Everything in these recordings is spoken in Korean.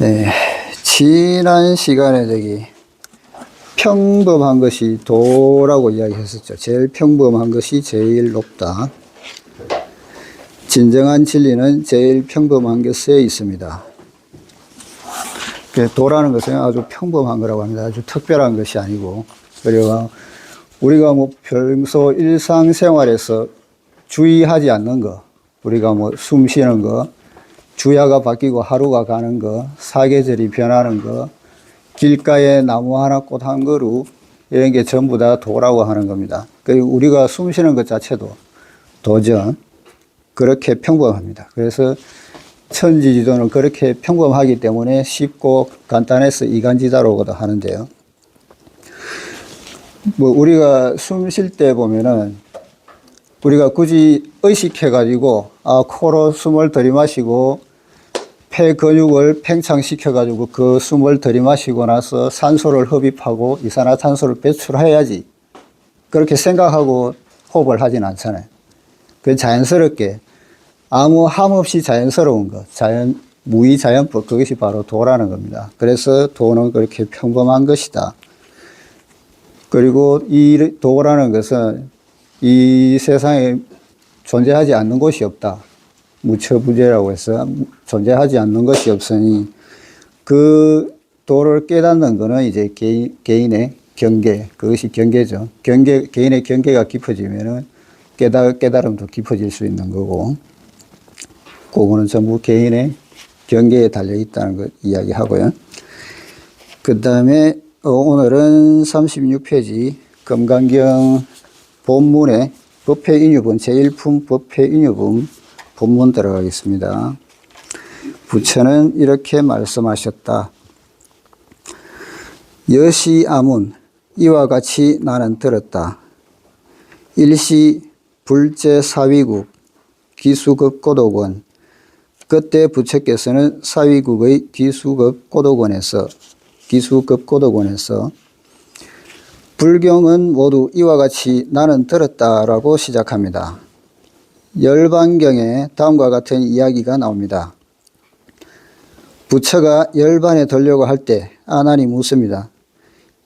네, 지난 시간에 평범한 것이 도라고 이야기했었죠. 제일 평범한 것이 제일 높다. 진정한 진리는 제일 평범한 것에 있습니다. 도라는 것은 아주 평범한 거라고 합니다. 아주 특별한 것이 아니고, 그리고 우리가 평소 일상생활에서 주의하지 않는 거, 우리가 숨 쉬는 거, 주야가 바뀌고 하루가 가는 거, 사계절이 변하는 거, 길가에 나무 하나 꽃 한 그루, 이런 게 전부 다 도라고 하는 겁니다. 그리고 우리가 숨 쉬는 것 자체도 도죠. 그렇게 평범합니다. 그래서 천지지도는 그렇게 평범하기 때문에 쉽고 간단해서 이간지다라고도 하는데요. 우리가 숨 쉴 때 보면은 우리가 굳이 의식해가지고, 코로 숨을 들이마시고, 폐 근육을 팽창시켜가지고 그 숨을 들이마시고 나서 산소를 흡입하고 이산화탄소를 배출해야지. 그렇게 생각하고 호흡을 하진 않잖아요. 그 자연스럽게 아무 함 없이 자연스러운 것, 무의자연법, 그것이 바로 도라는 겁니다. 그래서 도는 그렇게 평범한 것이다. 그리고 이 도라는 것은 이 세상에 존재하지 않는 곳이 없다. 무처부재라고 해서 존재하지 않는 것이 없으니 그 도를 깨닫는 것은 이제 개인의 경계, 그것이 경계죠. 개인의 경계가 깊어지면은 깨달음도 깊어질 수 있는 거고, 그거는 전부 개인의 경계에 달려 있다는 걸 이야기하고요. 그 다음에 오늘은 36페이지 금강경 본문의 법회인유본 제1품 법회인유본 본문 들어가겠습니다. 부처는 이렇게 말씀하셨다. 여시아문 이와 같이 나는 들었다. 일시 불제사위국 기수급 고독원. 그때 부처께서는 사위국의 기수급 고독원에서 불경은 모두 이와 같이 나는 들었다라고 시작합니다. 열반경에 다음과 같은 이야기가 나옵니다. 부처가 열반에 들려고 할 때 아난이 묻습니다.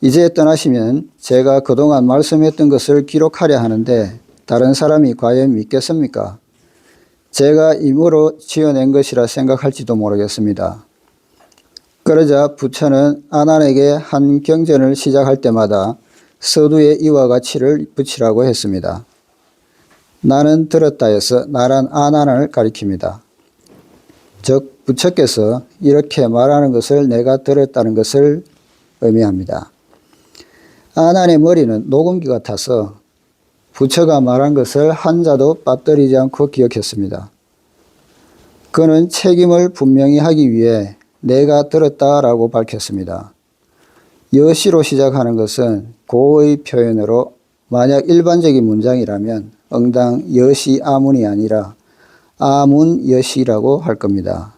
이제 떠나시면 제가 그동안 말씀했던 것을 기록하려 하는데 다른 사람이 과연 믿겠습니까? 제가 임으로 지어낸 것이라 생각할지도 모르겠습니다. 그러자 부처는 아난에게 한 경전을 시작할 때마다 서두에 이와 같이를 붙이라고 했습니다. 나는 들었다에서 나란 아난을 가리킵니다. 즉 부처께서 이렇게 말하는 것을 내가 들었다는 것을 의미합니다. 아난의 머리는 녹음기 같아서 부처가 말한 것을 한자도 빠뜨리지 않고 기억했습니다. 그는 책임을 분명히 하기 위해 내가 들었다라고 밝혔습니다. 여시로 시작하는 것은 고의 표현으로 만약 일반적인 문장이라면 응당 여시 아문이 아니라 아문 여시라고 할 겁니다.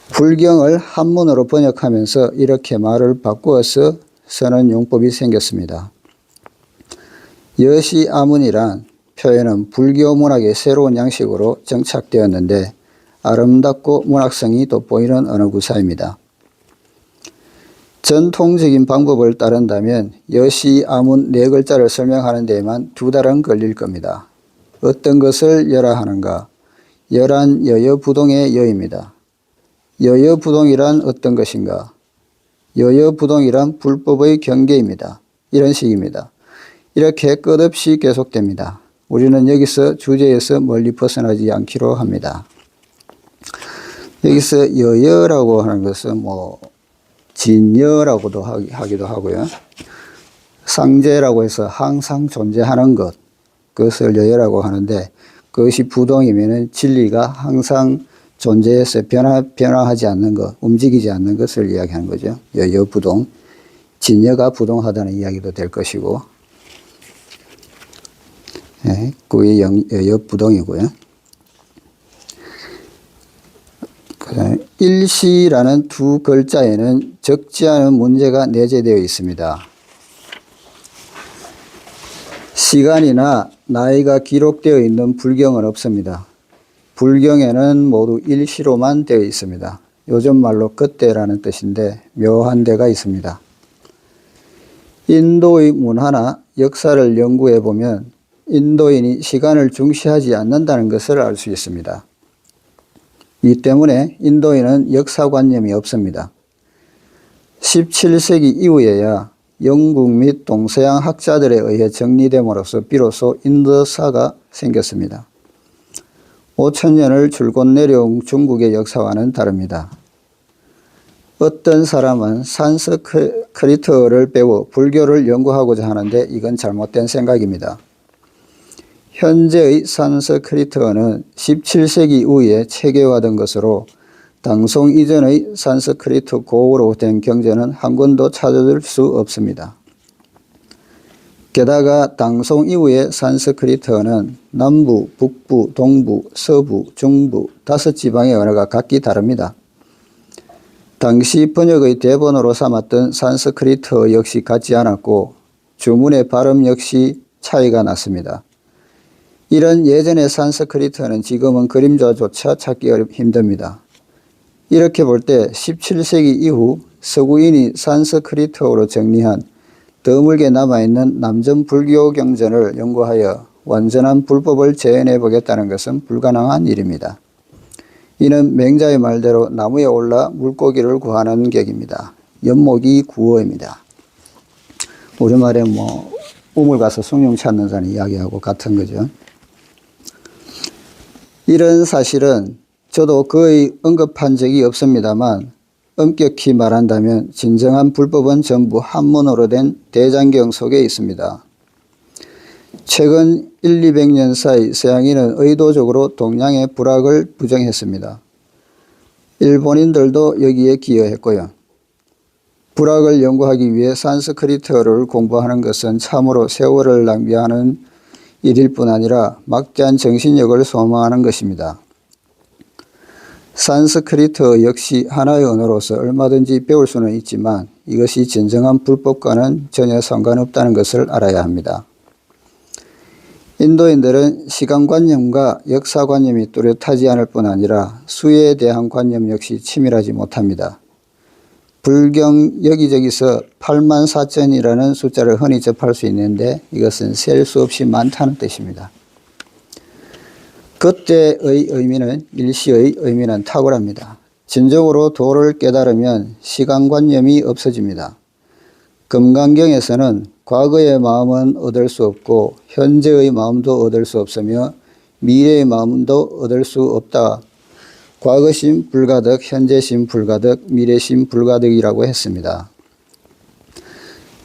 불경을 한문으로 번역하면서 이렇게 말을 바꾸어서 쓰는 용법이 생겼습니다. 여시 아문이란 표현은 불교 문학의 새로운 양식으로 정착되었는데 아름답고 문학성이 돋보이는 언어구사입니다. 전통적인 방법을 따른다면 여시 아문 네 글자를 설명하는 데에만 2달은 걸릴 겁니다. 어떤 것을 여라 하는가? 여란 여여부동의 여입니다. 여여부동이란 어떤 것인가? 여여부동이란 불법의 경계입니다. 이런 식입니다. 이렇게 끝없이 계속됩니다. 우리는 여기서 주제에서 멀리 벗어나지 않기로 합니다. 여기서 여여라고 하는 것은 진여라고도 하기도 하고요. 상제라고 해서 항상 존재하는 것, 그것을 여여라고 하는데 그것이 부동이면은 진리가 항상 존재해서 변화하지 않는 것, 움직이지 않는 것을 이야기하는 거죠. 여여부동, 진여가 부동하다는 이야기도 될 것이고, 네, 그게 여여부동이고요. 일시라는 2 글자에는 적지 않은 문제가 내재되어 있습니다. 시간이나 나이가 기록되어 있는 불경은 없습니다. 불경에는 모두 일시로만 되어 있습니다. 요즘 말로 그때라는 뜻인데 묘한 데가 있습니다. 인도의 문화나 역사를 연구해 보면 인도인이 시간을 중시하지 않는다는 것을 알 수 있습니다. 이 때문에 인도인은 역사관념이 없습니다. 17세기 이후에야 영국 및 동서양 학자들에 의해 정리됨으로써 비로소 인도사가 생겼습니다. 5천년을 줄곧 내려온 중국의 역사와는 다릅니다. 어떤 사람은 산스크리트어를 배워 불교를 연구하고자 하는데 이건 잘못된 생각입니다. 현재의 산스크리트어는 17세기 이후에 체계화된 것으로 당송 이전의 산스크리트 고어로 된 경전은 한 권도 찾을 수 없습니다. 게다가 당송 이후의 산스크리트어는 남부, 북부, 동부, 서부, 중부 5지방의 언어가 각기 다릅니다. 당시 번역의 대본으로 삼았던 산스크리트어 역시 같지 않았고 주문의 발음 역시 차이가 났습니다. 이런 예전의 산스크리트어는 지금은 그림자조차 찾기 힘듭니다. 이렇게 볼 때 17세기 이후 서구인이 산스크리트어로 정리한 드물게 남아있는 남전 불교 경전을 연구하여 완전한 불법을 재현해 보겠다는 것은 불가능한 일입니다. 이는 맹자의 말대로 나무에 올라 물고기를 구하는 격입니다. 연목이 구어입니다. 우리말에 우물 가서 숭늉 찾는 사람 이야기하고 같은 거죠. 이런 사실은 저도 거의 언급한 적이 없습니다만 엄격히 말한다면 진정한 불법은 전부 한문으로 된 대장경 속에 있습니다. 최근 100~200년 사이 서양인은 의도적으로 동양의 불학을 부정했습니다. 일본인들도 여기에 기여했고요. 불학을 연구하기 위해 산스크리트어를 공부하는 것은 참으로 세월을 낭비하는 일일 뿐 아니라 막대한 정신력을 소모하는 것입니다. 산스크리트어 역시 하나의 언어로서 얼마든지 배울 수는 있지만 이것이 진정한 불법과는 전혀 상관없다는 것을 알아야 합니다. 인도인들은 시간관념과 역사관념이 뚜렷하지 않을 뿐 아니라 수에 대한 관념 역시 치밀하지 못합니다. 불경 여기저기서 84,000이라는 숫자를 흔히 접할 수 있는데 이것은 셀 수 없이 많다는 뜻입니다. 그때의 의미는 일시의 의미는 탁월합니다. 진정으로 도를 깨달으면 시간관념이 없어집니다. 금강경에서는 과거의 마음은 얻을 수 없고 현재의 마음도 얻을 수 없으며 미래의 마음도 얻을 수 없다. 과거심 불가득, 현재심 불가득, 미래심 불가득이라고 했습니다.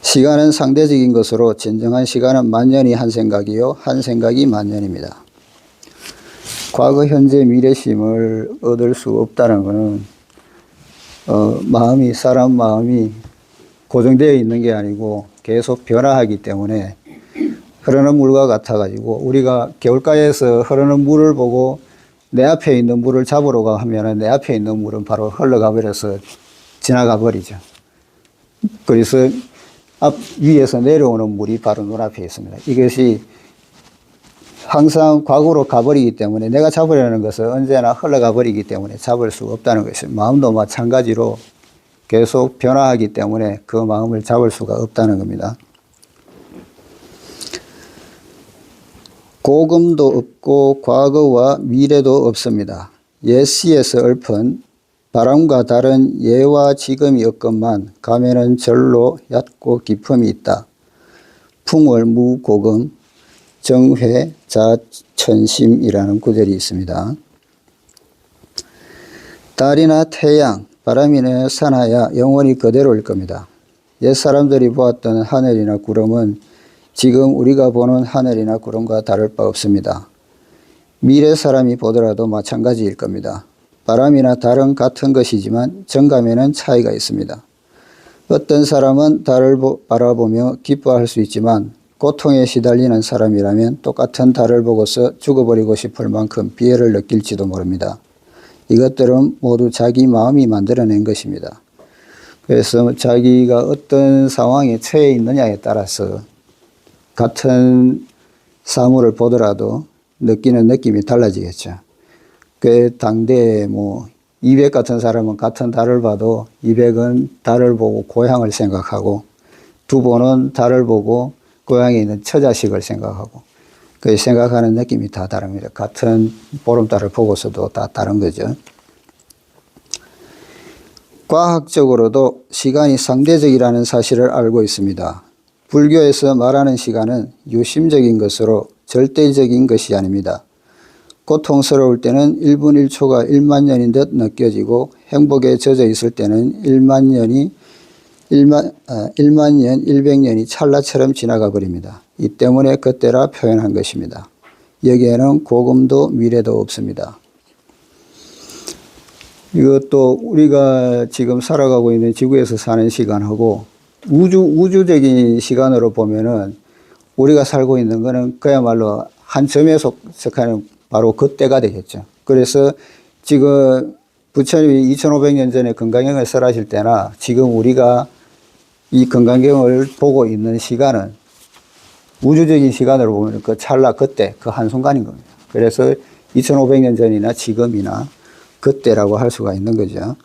시간은 상대적인 것으로 진정한 시간은 만년이 한 생각이요 한 생각이 만년입니다. 과거, 현재, 미래심을 얻을 수 없다는 것은 사람 마음이 고정되어 있는 게 아니고 계속 변화하기 때문에 흐르는 물과 같아가지고 우리가 겨울가에서 흐르는 물을 보고 내 앞에 있는 물을 잡으러 가 하면 내 앞에 있는 물은 바로 흘러가 버려서 지나가 버리죠. 그래서 위에서 내려오는 물이 바로 눈앞에 있습니다. 이것이 항상 과거로 가버리기 때문에 내가 잡으려는 것은 언제나 흘러가 버리기 때문에 잡을 수 없다는 것이 마음도 마찬가지로 계속 변화하기 때문에 그 마음을 잡을 수가 없다는 겁니다. 고금도 없고 과거와 미래도 없습니다. 예시에서 읊은 바람과 다른 예와 지금이 없건만 감에는 절로 얕고 기품이 있다. 풍월무 고금 정회 자천심이라는 구절이 있습니다. 달이나 태양, 바람이나 산하야 영원히 그대로일 겁니다. 옛 사람들이 보았던 하늘이나 구름은 지금 우리가 보는 하늘이나 구름과 다를 바 없습니다. 미래 사람이 보더라도 마찬가지일 겁니다. 바람이나 달은 같은 것이지만 정감에는 차이가 있습니다. 어떤 사람은 달을 바라보며 기뻐할 수 있지만 고통에 시달리는 사람이라면 똑같은 달을 보고서 죽어버리고 싶을 만큼 비애를 느낄지도 모릅니다. 이것들은 모두 자기 마음이 만들어낸 것입니다. 그래서 자기가 어떤 상황에 처해 있느냐에 따라서 같은 사물을 보더라도 느끼는 느낌이 달라지겠죠. 그 당대에 200 같은 사람은 같은 달을 봐도 200은 달을 보고 고향을 생각하고, 두보는 달을 보고 고향에 있는 처자식을 생각하고, 그 생각하는 느낌이 다 다릅니다. 같은 보름달을 보고서도 다 다른 거죠. 과학적으로도 시간이 상대적이라는 사실을 알고 있습니다. 불교에서 말하는 시간은 유심적인 것으로 절대적인 것이 아닙니다. 고통스러울 때는 1분 1초가 1만 년인 듯 느껴지고, 행복에 젖어 있을 때는 1만 년, 100년이 찰나처럼 지나가 버립니다. 이 때문에 그때라 표현한 것입니다. 여기에는 고금도 미래도 없습니다. 이것도 우리가 지금 살아가고 있는 지구에서 사는 시간하고 우주적인 시간으로 보면은 우리가 살고 있는 거는 그야말로 한 점에 속하는 바로 그때가 되겠죠. 그래서 지금 부처님이 2500년 전에 건강경을 설하실 때나 지금 우리가 이 건강경을 보고 있는 시간은 우주적인 시간으로 보면 그 찰나 그때 그 한순간인 겁니다. 그래서 2500년 전이나 지금이나 그때라고 할 수가 있는 거죠.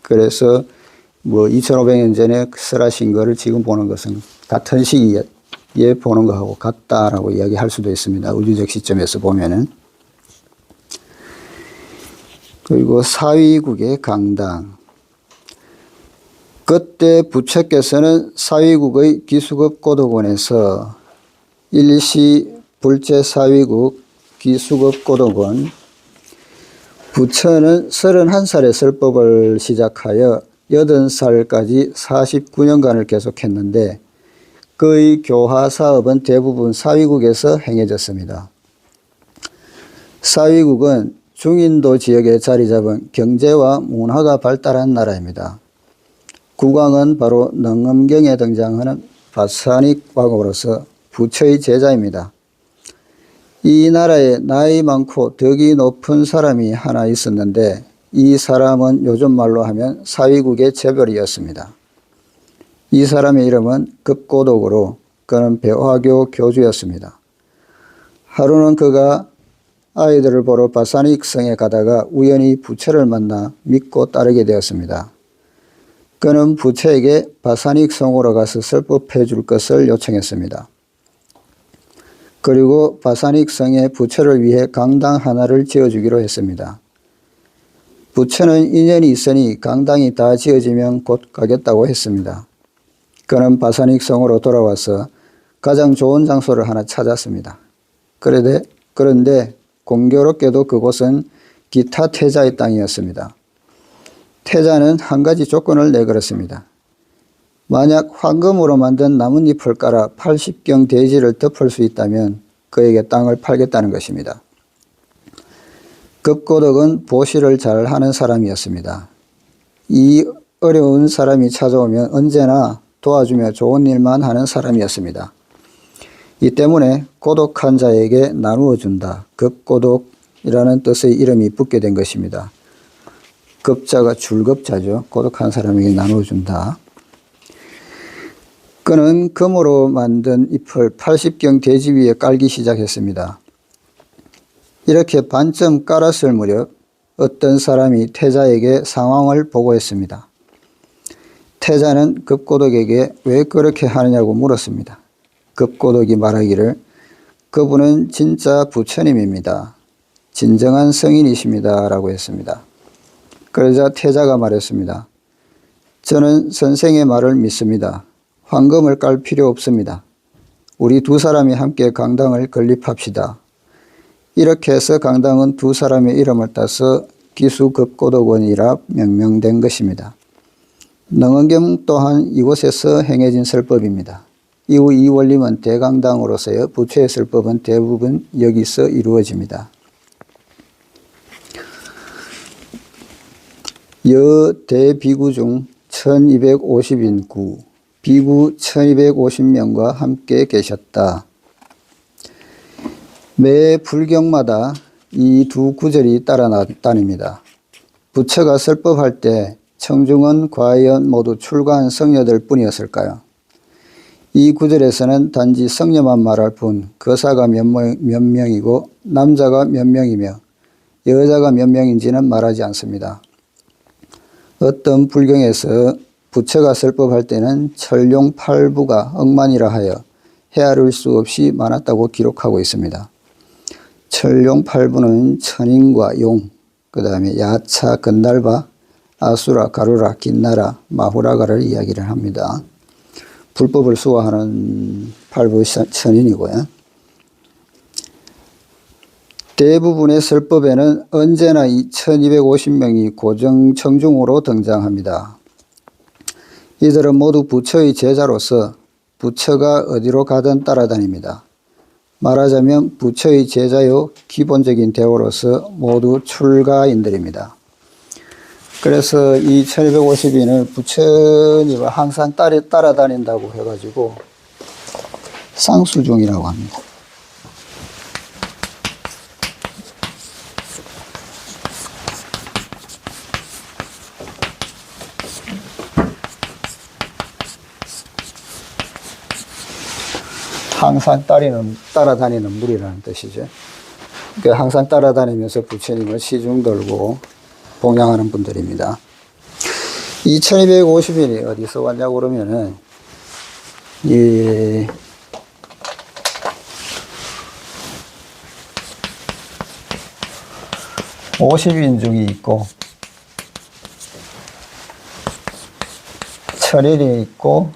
그래서 뭐 2500년 전에 설하신 거를 지금 보는 것은 같은 시기에 보는 거하고 같다라고 이야기할 수도 있습니다. 우주적 시점에서 보면은. 그리고 사위국의 강당. 그때 부처께서는 사위국의 기수급 고덕원에서 일시 불체 사위국 기수급 고덕원, 부처는 31살에 설법을 시작하여 80살까지 49년간을 계속했는데 그의 교화 사업은 대부분 사위국에서 행해졌습니다. 사위국은 중인도 지역에 자리 잡은 경제와 문화가 발달한 나라입니다. 국왕은 바로 능엄경에 등장하는 바사닉 왕으로서 부처의 제자입니다. 이 나라에 나이 많고 덕이 높은 사람이 하나 있었는데 이 사람은 요즘 말로 하면 사위국의 재벌이었습니다. 이 사람의 이름은 급고독으로 그는 배화교 교주였습니다. 하루는 그가 아이들을 보러 바사닉 성에 가다가 우연히 부처를 만나 믿고 따르게 되었습니다. 그는 부처에게 바사닉 성으로 가서 설법해 줄 것을 요청했습니다. 그리고 바사닉 성에 부처를 위해 강당 하나를 지어주기로 했습니다. 부처는 인연이 있으니 강당이 다 지어지면 곧 가겠다고 했습니다. 그는 바사닉 성으로 돌아와서 가장 좋은 장소를 하나 찾았습니다. 그런데 공교롭게도 그곳은 기타 태자의 땅이었습니다. 태자는 한 가지 조건을 내걸었습니다. 만약 황금으로 만든 나뭇잎을 깔아 80경 대지를 덮을 수 있다면 그에게 땅을 팔겠다는 것입니다. 급고덕은 보시를 잘 하는 사람이었습니다. 이 어려운 사람이 찾아오면 언제나 도와주며 좋은 일만 하는 사람이었습니다. 이 때문에 고독한 자에게 나누어 준다. 급고독이라는 뜻의 이름이 붙게 된 것입니다. 급자가 줄급자죠. 고독한 사람에게 나누어 준다. 그는 금으로 만든 잎을 80경 대지 위에 깔기 시작했습니다. 이렇게 반쯤 깔았을 무렵 어떤 사람이 태자에게 상황을 보고했습니다. 태자는 급고독에게 왜 그렇게 하느냐고 물었습니다. 급고독이 말하기를 그분은 진짜 부처님입니다. 진정한 성인이십니다. 라고 했습니다. 그러자 태자가 말했습니다. 저는 선생의 말을 믿습니다. 황금을 깔 필요 없습니다. 우리 두 사람이 함께 강당을 건립합시다. 이렇게 해서 강당은 두 사람의 이름을 따서 기수급고덕원이라 명명된 것입니다. 능엄경 또한 이곳에서 행해진 설법입니다. 이후 이 원림은 대강당으로서의 부처의 설법은 대부분 여기서 이루어집니다. 여대비구 중 1250인구, 비구 1250명과 함께 계셨다. 매 불경마다 이 두 구절이 따라 다닙니다. 부처가 설법할 때 청중은 과연 모두 출가한 성녀들 뿐이었을까요? 이 구절에서는 단지 성녀만 말할 뿐 거사가 몇 명이고 남자가 몇 명이며 여자가 몇 명인지는 말하지 않습니다. 어떤 불경에서 부처가 설법할 때는 철용 8부가 억만이라 하여 헤아릴 수 없이 많았다고 기록하고 있습니다. 철용 8부는 천인과 용, 그 다음에 야차, 건달바, 아수라, 가루라, 긴나라, 마후라가를 이야기를 합니다. 불법을 수호하는 8부 천인이고요. 대부분의 설법에는 언제나 1250명이 고정 청중으로 등장합니다. 이들은 모두 부처의 제자로서 부처가 어디로 가든 따라다닙니다. 말하자면 부처의 제자요 기본적인 대우로서 모두 출가인들입니다. 그래서 이 1250인을 부처님을 항상 따라다닌다고 해가지고 상수중이라고 합니다. 항상 따라다니는 무리라는 뜻이죠. 그러니까 항상 따라다니면서 부처님을 시중 들고 봉양하는 분들입니다. 이 1250인이 어디서 왔냐고 그러면은, 이 50인 중이 있고, 천인이 있고,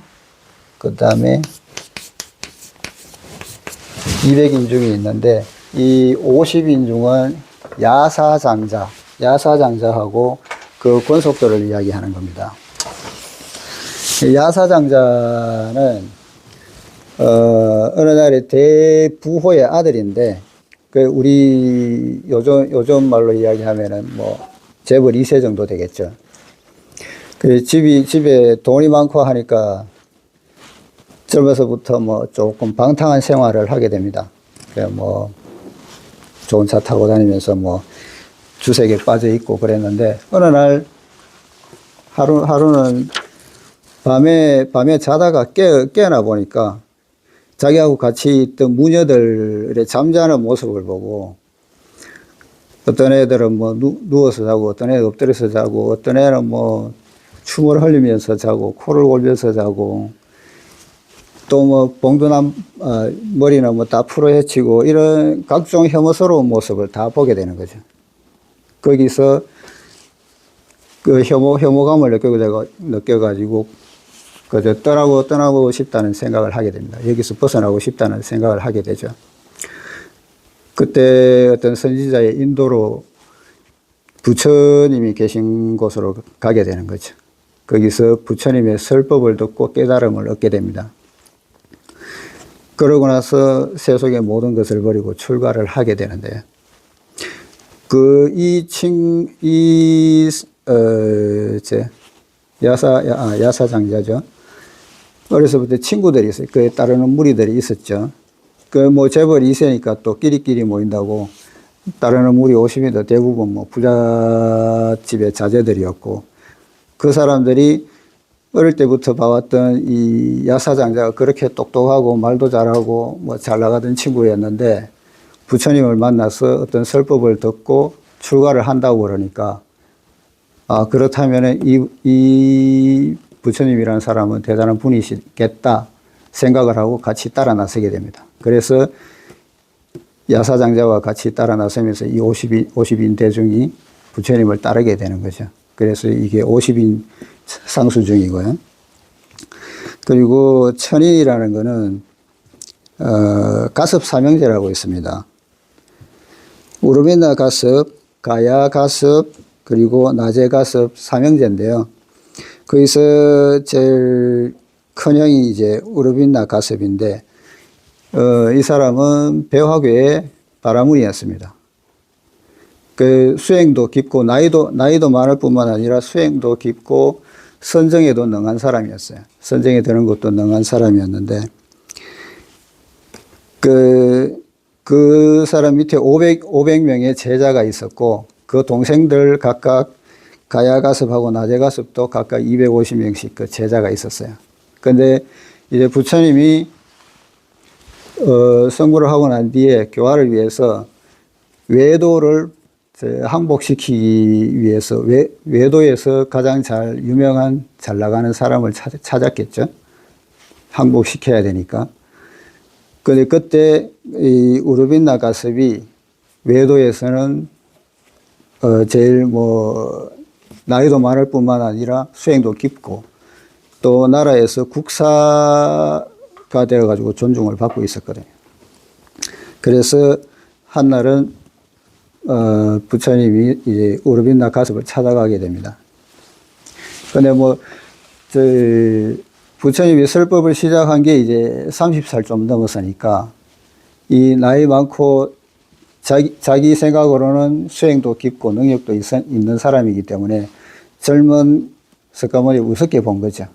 그 다음에 200인 중이 있는데, 이 50인 중은 야사장자하고 그 권속도를 이야기하는 겁니다. 야사장자는 어느 날에 대부호의 아들인데, 그 우리 요즘 말로 이야기하면은 뭐 재벌 2세 정도 되겠죠. 그 집에 돈이 많고 하니까 젊어서부터 뭐 조금 방탕한 생활을 하게 됩니다. 뭐 좋은 차 타고 다니면서 뭐 주색에 빠져 있고 그랬는데, 어느 날 하루는 밤에 자다가 깨어나 보니까 자기하고 같이 있던 무녀들의 잠자는 모습을 보고, 어떤 애들은 뭐 누워서 자고, 어떤 애는 엎드려서 자고, 어떤 애는 뭐 춤을 흘리면서 자고, 코를 골면서 자고, 또 뭐 봉두남 머리는 뭐 다 풀어헤치고, 이런 각종 혐오스러운 모습을 다 보게 되는 거죠. 거기서 그 혐오감을 느껴가지고 그저 떠나고 싶다는 생각을 하게 됩니다. 여기서 벗어나고 싶다는 생각을 하게 되죠. 그때 어떤 선지자의 인도로 부처님이 계신 곳으로 가게 되는 거죠. 거기서 부처님의 설법을 듣고 깨달음을 얻게 됩니다. 그러고 나서 세속의 모든 것을 버리고 출가를 하게 되는데, 야사장자죠. 어려서부터 친구들이 있어요. 그에 따르는 무리들이 있었죠. 뭐 재벌 2세니까 또 끼리끼리 모인다고 따르는 무리 50인도 대부분 뭐 부잣집의 자제들이었고, 그 사람들이 어릴 때부터 봐왔던 이 야사장자가 그렇게 똑똑하고 말도 잘하고 뭐 잘 나가던 친구였는데, 부처님을 만나서 어떤 설법을 듣고 출가를 한다고 그러니까, 그렇다면 이 부처님이라는 사람은 대단한 분이시겠다 생각을 하고 같이 따라 나서게 됩니다. 그래서 야사장자와 같이 따라 나서면서 이 50인 대중이 부처님을 따르게 되는 거죠. 그래서 이게 50인 상수중이고요. 그리고 천인이라는 거는 가섭 사명제라고 있습니다. 우르빈나 가섭, 가야 가섭, 그리고 나제 가섭 사명제인데요. 거기서 제일 큰 형이 이제 우르빈나 가섭인데, 이 사람은 배화교의 바라문이었습니다. 그 수행도 깊고 나이도 많을 뿐만 아니라 수행도 깊고 선정에도 능한 사람이었어요. 선정에 드는 것도 능한 사람이었는데, 그 사람 밑에 500명의 제자가 있었고, 그 동생들 각각 가야가섭하고 나제가섭도 각각 250명씩 그 제자가 있었어요. 근데 이제 부처님이 성불을 하고 난 뒤에 교화를 위해서 외도를 항복시키기 위해서 외도에서 가장 잘 유명한 잘 나가는 사람을 찾았겠죠. 항복시켜야 되니까. 근데 그때 이 우르빈나 가습이 외도에서는 제일 뭐 나이도 많을 뿐만 아니라 수행도 깊고 또 나라에서 국사가 되어가지고 존중을 받고 있었거든요. 그래서 한날은 부처님이 이제 우르빈나 가습을 찾아가게 됩니다. 근데 부처님이 설법을 시작한 게 이제 30살 좀 넘었으니까 이 나이 많고 자기 생각으로는 수행도 깊고 능력도 있는 사람이기 때문에 젊은 석가모니 우습게 본 거죠.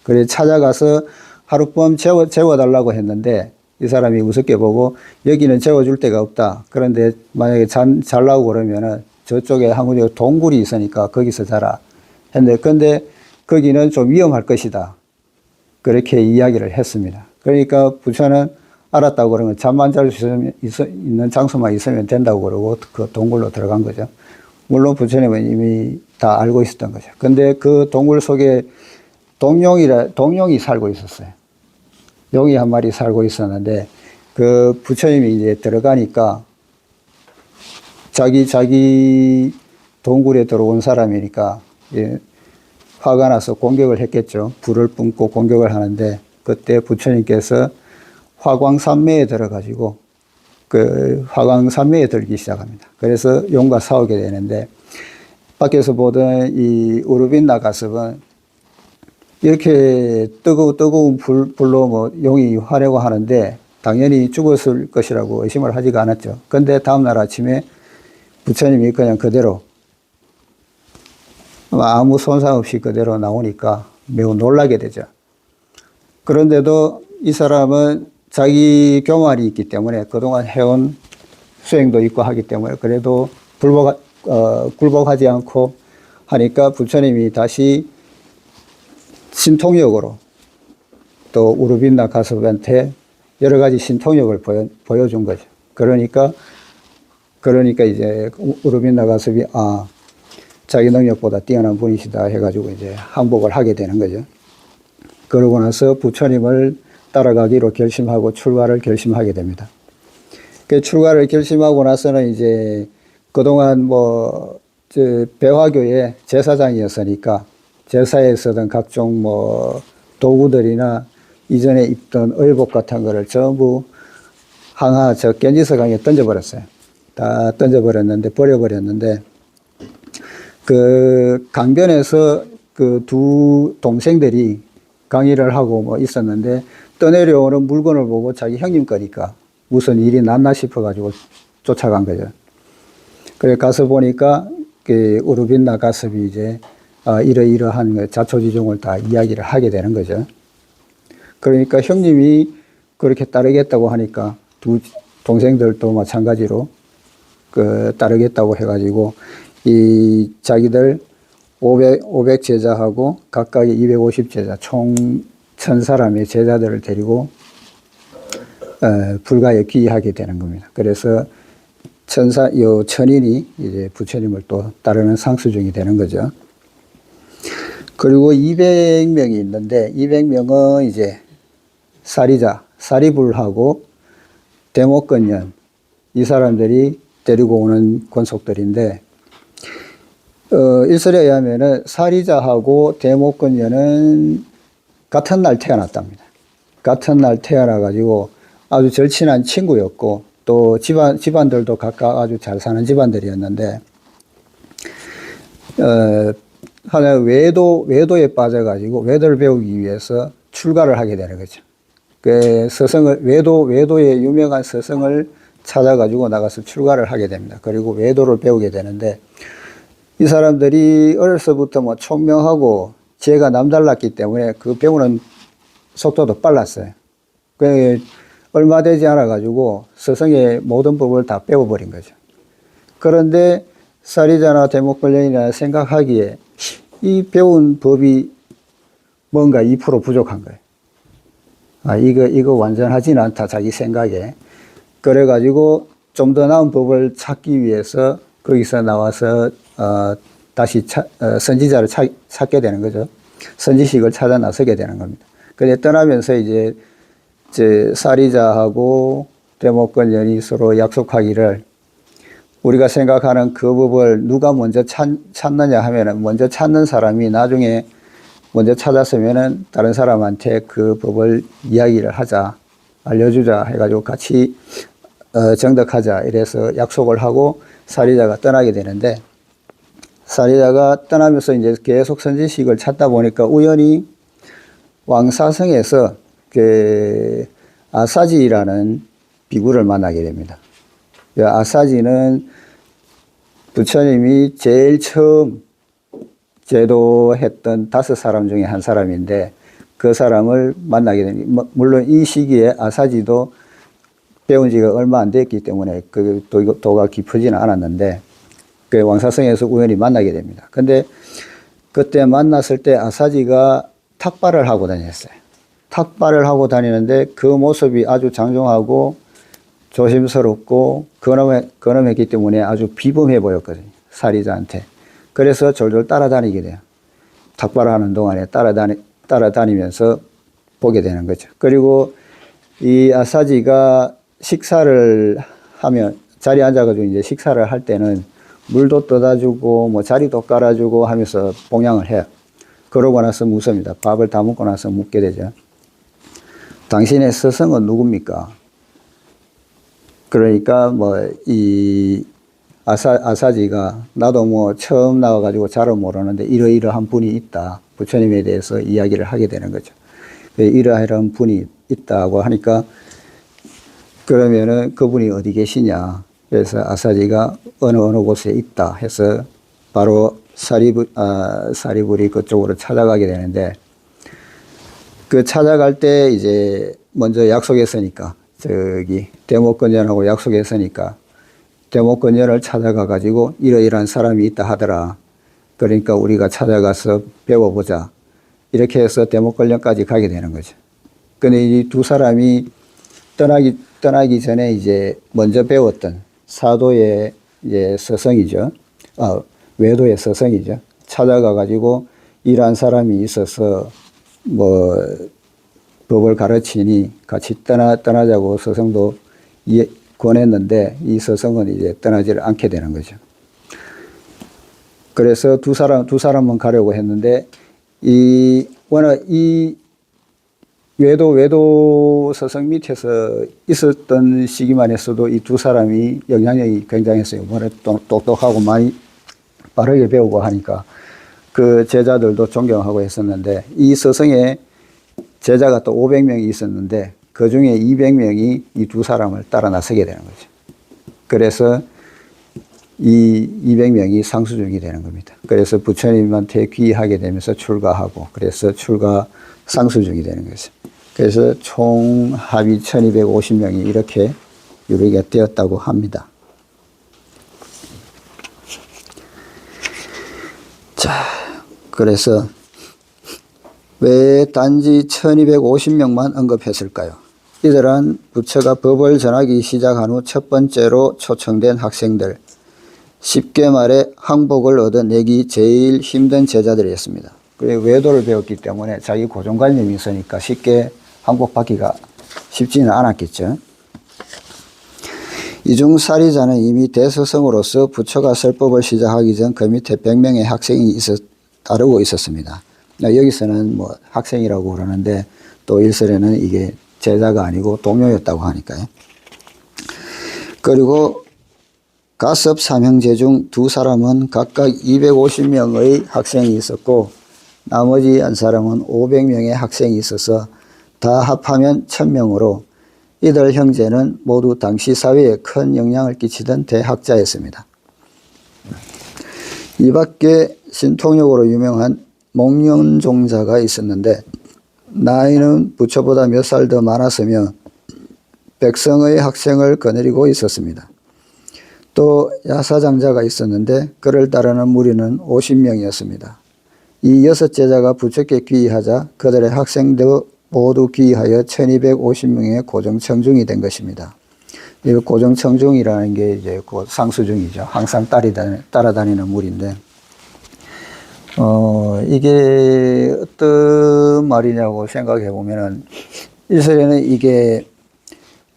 그래서 찾아가서 하룻밤 재워달라고 했는데 이 사람이 우습게 보고 여기는 재워줄 데가 없다. 그런데 만약에 잘라고 그러면은 저쪽에 한군데 동굴이 있으니까 거기서 자라 했는데 근데 거기는 좀 위험할 것이다. 그렇게 이야기를 했습니다. 그러니까 부처는 알았다고 그러면 잠만 잘 수 있는 장소만 있으면 된다고 그러고 그 동굴로 들어간 거죠. 물론 부처님은 이미 다 알고 있었던 거죠. 근데 그 동굴 속에 동룡이 살고 있었어요. 용이 한 마리 살고 있었는데 그 부처님이 이제 들어가니까 자기 동굴에 들어온 사람이니까 화가 나서 공격을 했겠죠. 불을 뿜고 공격을 하는데 그때 부처님께서 화광산매에 들어가지고 그 화광산매에 들기 시작합니다. 그래서 용과 싸우게 되는데 밖에서 보던 이 우르빈나 가습은 이렇게 뜨거운 불로 용이 화려고 하는데 당연히 죽었을 것이라고 의심을 하지가 않았죠. 근데 다음날 아침에 부처님이 그냥 그대로 아무 손상 없이 그대로 나오니까 매우 놀라게 되죠. 그런데도 이 사람은 자기 교만이 있기 때문에 그동안 해온 수행도 있고 하기 때문에 그래도 굴복하지 않고 하니까 부처님이 다시 신통력으로 또 우르빈나 가섭한테 여러 가지 신통력을 보여준 거죠. 그러니까 이제 우르빈나 가섭이 자기 능력보다 뛰어난 분이시다 해가지고 이제 항복을 하게 되는 거죠. 그러고 나서 부처님을 따라가기로 결심하고 출가를 결심하게 됩니다. 그 출가를 결심하고 나서는 이제 그동안 배화교의 제사장이었으니까 제사에 쓰던 각종 도구들이나 이전에 입던 의복 같은 거를 전부 견지서강에 던져버렸어요. 다 던져버렸는데, 버려버렸는데, 그 강변에서 그 두 동생들이 강의를 하고 있었는데, 떠내려오는 물건을 보고 자기 형님 거니까 무슨 일이 났나 싶어가지고 쫓아간 거죠. 그래 가서 보니까 그 우르빈나 가섭이 이제 이러이러한 자초지종을 다 이야기를 하게 되는 거죠. 그러니까 형님이 그렇게 따르겠다고 하니까 두 동생들도 마찬가지로 따르겠다고 해가지고 이 자기들 500 제자하고 각각의 250 제자 총 1000사람의 제자들을 데리고 불가에 귀의하게 되는 겁니다. 그래서 천인이 이제 부처님을 또 따르는 상수중이 되는 거죠. 그리고 200명이 있는데 200명은 이제 사리불하고 대목건년 이 사람들이 데리고 오는 권속들인데 일설에 의하면은 사리자하고 대목건년은 같은 날 태어났답니다. 같은 날 태어나가지고 아주 절친한 친구였고 또 집안들도 각각 아주 잘 사는 집안들이었는데 하나 외도에 빠져가지고 외도를 배우기 위해서 출가를 하게 되는 거죠. 그 외도의 유명한 스승을 찾아가지고 나가서 출가를 하게 됩니다. 그리고 외도를 배우게 되는데 이 사람들이 어려서부터 총명하고 지혜가 남달랐기 때문에 그 배우는 속도도 빨랐어요. 얼마 되지 않아가지고 스승의 모든 법을 다 배워버린 거죠. 그런데 사리자나 대목걸련이나 생각하기에 이 배운 법이 뭔가 2% 부족한 거예요. 이거 완전하진 않다, 자기 생각에. 그래가지고 좀 더 나은 법을 찾기 위해서 거기서 나와서 다시 선지자를 찾게 되는 거죠. 선지식을 찾아 나서게 되는 겁니다. 그래 떠나면서 이제 사리자하고 데모권년이 서로 약속하기를 우리가 생각하는 그 법을 누가 먼저 찾느냐 하면은 먼저 찾는 사람이 나중에 먼저 찾았으면은 다른 사람한테 그 법을 이야기를 하자, 알려주자 해가지고 같이 정덕하자 이래서 약속을 하고 사리자가 떠나게 되는데 사리자가 떠나면서 이제 계속 선지식을 찾다 보니까 우연히 왕사성에서 그 아사지라는 비구를 만나게 됩니다. 아사지는 부처님이 제일 처음 제도했던 5사람 중에 한 사람인데 그 사람을 만나게 됩니다. 물론 이 시기에 아사지도 배운 지가 얼마 안 됐기 때문에 그 도가 깊어지는 않았는데 그 왕사성에서 우연히 만나게 됩니다. 근데 그때 만났을 때 아사지가 탁발을 하고 다녔어요. 탁발을 하고 다니는데 그 모습이 아주 장중하고 조심스럽고 근엄했기 때문에 아주 비범해 보였거든요. 사리자한테. 그래서 졸졸 따라다니게 돼요. 탁발하는 동안에 따라다니면서 보게 되는 거죠. 그리고 이 아사지가 식사를 하면 자리에 앉아가지고 이제 식사를 할 때는 물도 떠다 주고 뭐 자리도 깔아주고 하면서 봉양을 해요. 그러고 나서 묻습니다. 밥을 다 먹고 나서 묻게 되죠. 당신의 스승은 누굽니까? 그러니까 뭐 이 아사지가 나도 뭐 처음 나와가지고 잘은 모르는데 이러이러한 분이 있다. 부처님에 대해서 이야기를 하게 되는 거죠. 이러이러한 분이 있다고 하니까 그러면은 그분이 어디 계시냐. 그래서 아사지가 어느 곳에 있다 해서 바로 사리불이 그쪽으로 찾아가게 되는데 그 찾아갈 때 이제 먼저 약속했으니까 저기 대목건전하고 약속했으니까 대목건전을 찾아가 가지고 이러이러한 사람이 있다 하더라. 그러니까 우리가 찾아가서 배워보자. 이렇게 해서 대목건전까지 가게 되는 거죠. 근데 이 두 사람이 떠나기 전에 이제 먼저 배웠던 사도의 이제 서성이죠. 외도의 서성이죠. 찾아가 가지고 이러한 사람이 있어서 뭐 법을 가르치니 같이 떠나자고 서성도 권했는데 이 서성은 이제 떠나지를 않게 되는 거죠. 그래서 두 사람은 가려고 했는데 워낙 이 외도 서성 밑에서 있었던 시기만 했어도 이 두 사람이 영향력이 굉장했어요. 워낙 똑똑하고 많이 빠르게 배우고 하니까 그 제자들도 존경하고 했었는데 이 서성에 제자가 또 500명이 있었는데 그 중에 200명이 이 두 사람을 따라 나서게 되는 거죠. 그래서 이 200명이 상수중이 되는 겁니다. 그래서 부처님한테 귀의하게 되면서 출가하고 그래서 출가 상수중이 되는 거죠. 그래서 총 합이 1250명이 이렇게 유래가 되었다고 합니다. 자, 그래서 왜 단지 1250명만 언급했을까요? 이들은 부처가 법을 전하기 시작한 후 첫 번째로 초청된 학생들, 쉽게 말해 항복을 얻어내기 제일 힘든 제자들이었습니다. 그리고 외도를 배웠기 때문에 자기 고정관념이 있으니까 쉽게 항복받기가 쉽지는 않았겠죠. 이중 사리자는 이미 대서성으로서 부처가 설법을 시작하기 전 그 밑에 100명의 학생이 따르고 있었습니다. 여기서는 뭐 학생이라고 그러는데 또 일설에는 이게 제자가 아니고 동료였다고 하니까요. 그리고 가섭 삼형제 중 두 사람은 각각 250명의 학생이 있었고 나머지 한 사람은 500명의 학생이 있어서 다 합하면 1000명으로 이들 형제는 모두 당시 사회에 큰 영향을 끼치던 대학자였습니다. 이 밖에 신통력으로 유명한 목련종자가 있었는데 나이는 부처보다 몇 살 더 많았으며 백성의 학생을 거느리고 있었습니다. 또 야사장자가 있었는데 그를 따르는 무리는 50명이었습니다. 이 6제자가 부처께 귀의하자 그들의 학생도 모두 귀의하여 1250명의 고정 청중이 된 것입니다. 이 고정청중이라는 게 이제 그 상수중이죠. 항상 따라다니는 물인데, 이게 어떤 말이냐고 생각해 보면은, 일설에는 이게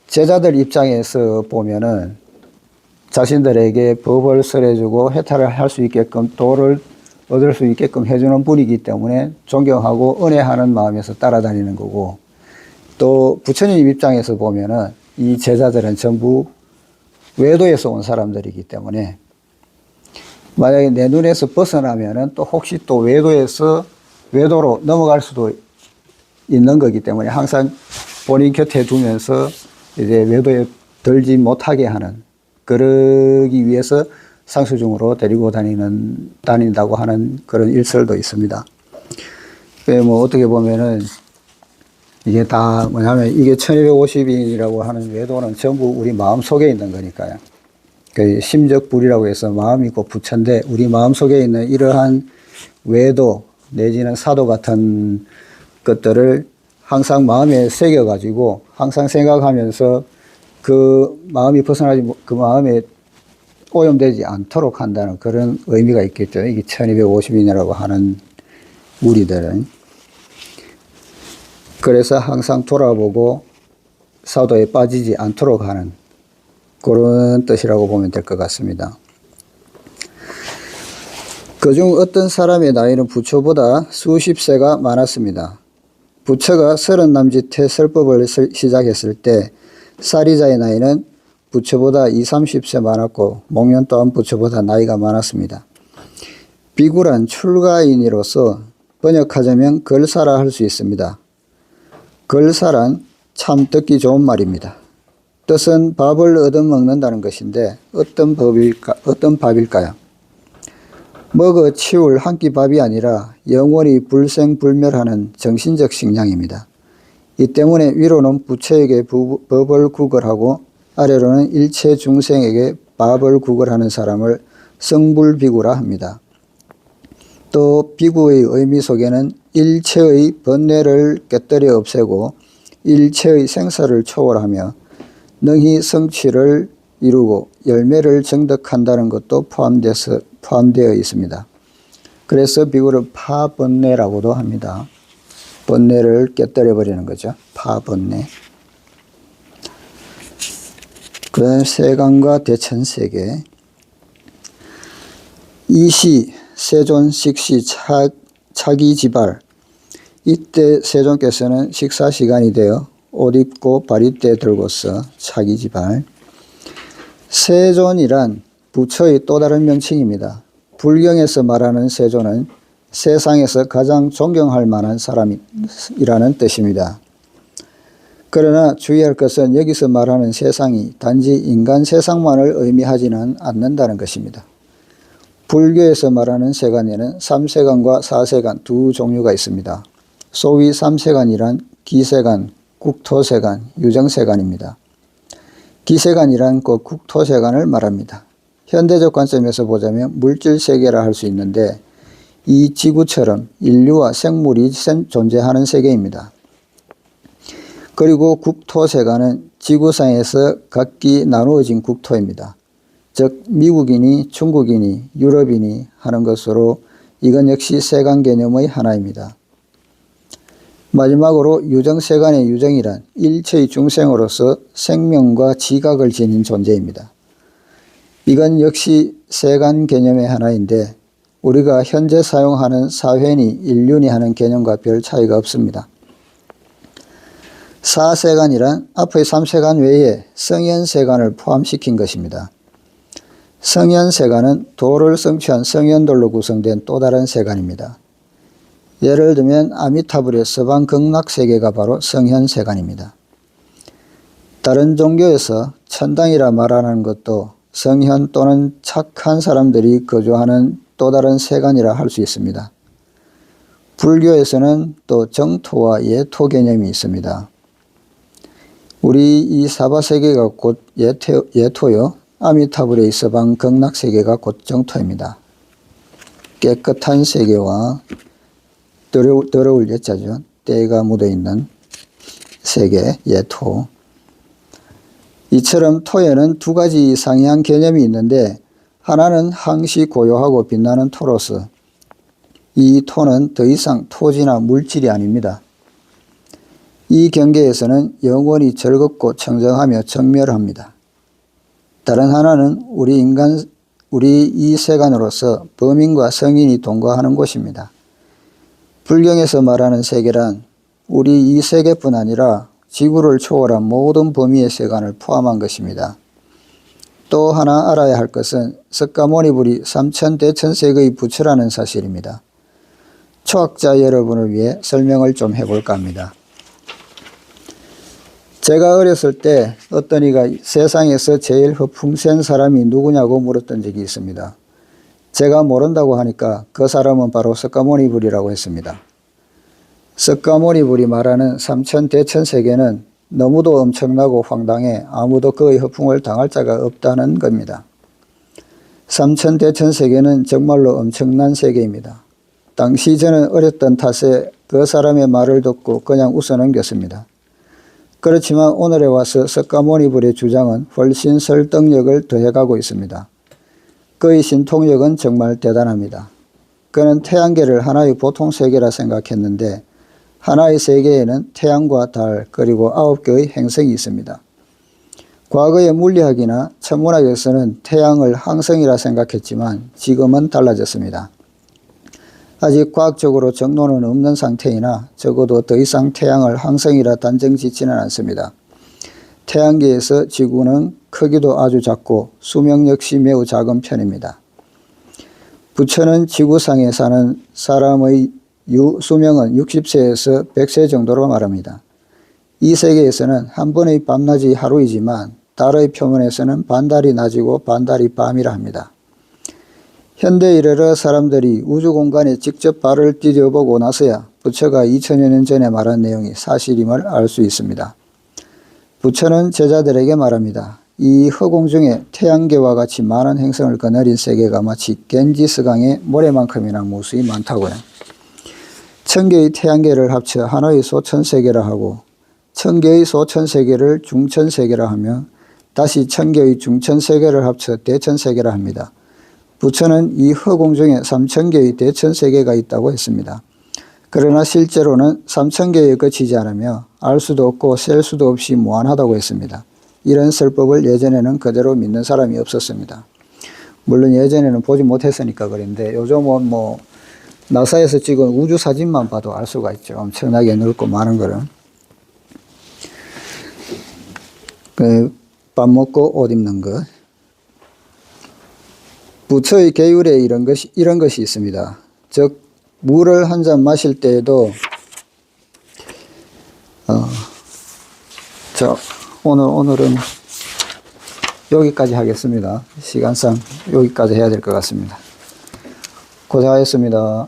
제자들 입장에서 보면은 자신들에게 법을 설해주고 해탈을 할 수 있게끔 도를 얻을 수 있게끔 해주는 분이기 때문에 존경하고 은혜하는 마음에서 따라다니는 거고, 또 부처님 입장에서 보면은 이 제자들은 전부 외도에서 온 사람들이기 때문에 만약에 내 눈에서 벗어나면은 또 혹시 또 외도로 넘어갈 수도 있는 거기 때문에 항상 본인 곁에 두면서 이제 외도에 들지 못하게 하는, 그러기 위해서 상수중으로 데리고 다닌다고 하는 그런 일설도 있습니다. 뭐 어떻게 보면은 이게 다 뭐냐면 이게 1250인이라고 하는 외도는 전부 우리 마음 속에 있는 거니까요. 그 심적불이라고 해서 마음이고 부처인데 우리 마음 속에 있는 이러한 외도 내지는 사도 같은 것들을 항상 마음에 새겨가지고 항상 생각하면서 그 마음이 그 마음에 오염되지 않도록 한다는 그런 의미가 있겠죠. 이게 1250인이라고 하는 무리들은. 그래서 항상 돌아보고 사도에 빠지지 않도록 하는 그런 뜻이라고 보면 될 것 같습니다. 그중 어떤 사람의 나이는 부처보다 수십 세가 많았습니다. 부처가 30남짓해 설법을 시작했을 때 사리자의 나이는 부처보다 20, 30세 많았고 목련 또한 부처보다 나이가 많았습니다. 비구란 출가인으로서 번역하자면 걸사라 할 수 있습니다. 걸사란 참 듣기 좋은 말입니다. 뜻은 밥을 얻어먹는다는 것인데 어떤 밥일까요? 먹어 치울 한 끼 밥이 아니라 영원히 불생불멸하는 정신적 식량입니다. 이 때문에 위로는 부처에게 법을 구걸하고 아래로는 일체 중생에게 밥을 구걸하는 사람을 성불비구라 합니다. 또 비구의 의미 속에는 일체의 번뇌를 깨뜨려 없애고 일체의 생사를 초월하며 능히 성취를 이루고 열매를 정득한다는 것도 포함되어 있습니다. 그래서 비구를 파번뇌라고도 합니다. 번뇌를 깨뜨려 버리는 거죠. 파번뇌. 그 다음에 세간과 대천세계. 이시, 세존, 식시, 차기지발. 이때 세존께서는 식사 시간이 되어 옷 입고 바리떼 들고서 차기지발. 세존이란 부처의 또 다른 명칭입니다. 불경에서 말하는 세존은 세상에서 가장 존경할 만한 사람이라는 뜻입니다. 그러나 주의할 것은 여기서 말하는 세상이 단지 인간 세상만을 의미하지는 않는다는 것입니다. 불교에서 말하는 세간에는 3세간과 4세간 두 종류가 있습니다. 소위 3세간이란 기세간, 국토세간, 유정세간입니다. 기세간이란 그 국토세간을 말합니다. 현대적 관점에서 보자면 물질세계라 할 수 있는데 이 지구처럼 인류와 생물이 존재하는 세계입니다. 그리고 국토세간은 지구상에서 각기 나누어진 국토입니다. 즉 미국이니 중국이니 유럽이니 하는 것으로 이건 역시 세간 개념의 하나입니다. 마지막으로 유정세간의 유정이란 일체의 중생으로서 생명과 지각을 지닌 존재입니다. 이건 역시 세간 개념의 하나인데 우리가 현재 사용하는 사회니 인륜이 하는 개념과 별 차이가 없습니다. 4세간이란 앞의 3세간 외에 성현세간을 포함시킨 것입니다. 성현세간은 도를 성취한 성현들로 구성된 또 다른 세간입니다. 예를 들면 아미타불의 서방극락세계가 바로 성현세간입니다. 다른 종교에서 천당이라 말하는 것도 성현 또는 착한 사람들이 거주하는 또 다른 세간이라 할 수 있습니다. 불교에서는 또 정토와 예토 개념이 있습니다. 우리 이 사바세계가 곧 예토요, 아미타불의 서방 극락세계가 곧 정토입니다. 깨끗한 세계와 더러울 예자죠. 때가 묻어있는 세계, 예토. 이처럼 토에는 두 가지 상이한 개념이 있는데 하나는 항시 고요하고 빛나는 토로서 이 토는 더 이상 토지나 물질이 아닙니다. 이 경계에서는 영원히 즐겁고 청정하며 정멸합니다. 다른 하나는 우리 이 세간으로서 범인과 성인이 동거하는 곳입니다. 불경에서 말하는 세계란 우리 이 세계뿐 아니라 지구를 초월한 모든 범위의 세간을 포함한 것입니다. 또 하나 알아야 할 것은 석가모니불이 삼천대천세계의 부처라는 사실입니다. 초학자 여러분을 위해 설명을 좀 해볼까 합니다. 제가 어렸을 때 어떤 이가 세상에서 제일 허풍센 사람이 누구냐고 물었던 적이 있습니다. 제가 모른다고 하니까 그 사람은 바로 석가모니불이라고 했습니다. 석가모니불이 말하는 삼천대천세계는 너무도 엄청나고 황당해 아무도 그의 허풍을 당할 자가 없다는 겁니다. 삼천대천세계는 정말로 엄청난 세계입니다. 당시 저는 어렸던 탓에 그 사람의 말을 듣고 그냥 웃어 넘겼습니다. 그렇지만 오늘에 와서 석가모니불의 주장은 훨씬 설득력을 더해가고 있습니다. 그의 신통력은 정말 대단합니다. 그는 태양계를 하나의 보통 세계라 생각했는데 하나의 세계에는 태양과 달 그리고 9개의 행성이 있습니다. 과거의 물리학이나 천문학에서는 태양을 항성이라 생각했지만 지금은 달라졌습니다. 아직 과학적으로 정론은 없는 상태이나 적어도 더 이상 태양을 항성이라 단정짓지는 않습니다. 태양계에서 지구는 크기도 아주 작고 수명 역시 매우 작은 편입니다. 부처는 지구상에 사는 사람의 수명은 60세에서 100세 정도로 말합니다. 이 세계에서는 한 번의 밤낮이 하루이지만 달의 표면에서는 반달이 낮이고 반달이 밤이라 합니다. 현대 이르러 사람들이 우주 공간에 직접 발을 디뎌보고 나서야 부처가 2000여 년 전에 말한 내용이 사실임을 알 수 있습니다. 부처는 제자들에게 말합니다. 이 허공 중에 태양계와 같이 많은 행성을 거느린 세계가 마치 겐지스강의 모래만큼이나 무수히 많다고요. 1000개의 태양계를 합쳐 하나의 소천세계라 하고 1000개의 소천세계를 중천세계라 하며 다시 1000개의 중천세계를 합쳐 대천세계라 합니다. 부처는 이 허공 중에 3000개의 대천세계가 있다고 했습니다. 그러나 실제로는 3000개에 그치지 않으며 알 수도 없고 셀 수도 없이 무한하다고 했습니다. 이런 설법을 예전에는 그대로 믿는 사람이 없었습니다. 물론 예전에는 보지 못했으니까 그런데 요즘은 뭐 나사에서 찍은 우주 사진만 봐도 알 수가 있죠. 엄청나게 넓고 많은 거를. 밥 먹고 옷 입는 것. 부처의 계율에 이런 것이 있습니다. 즉 물을 한 잔 마실 때에도 오늘은 여기까지 하겠습니다. 시간상 여기까지 해야 될 것 같습니다. 고생하셨습니다.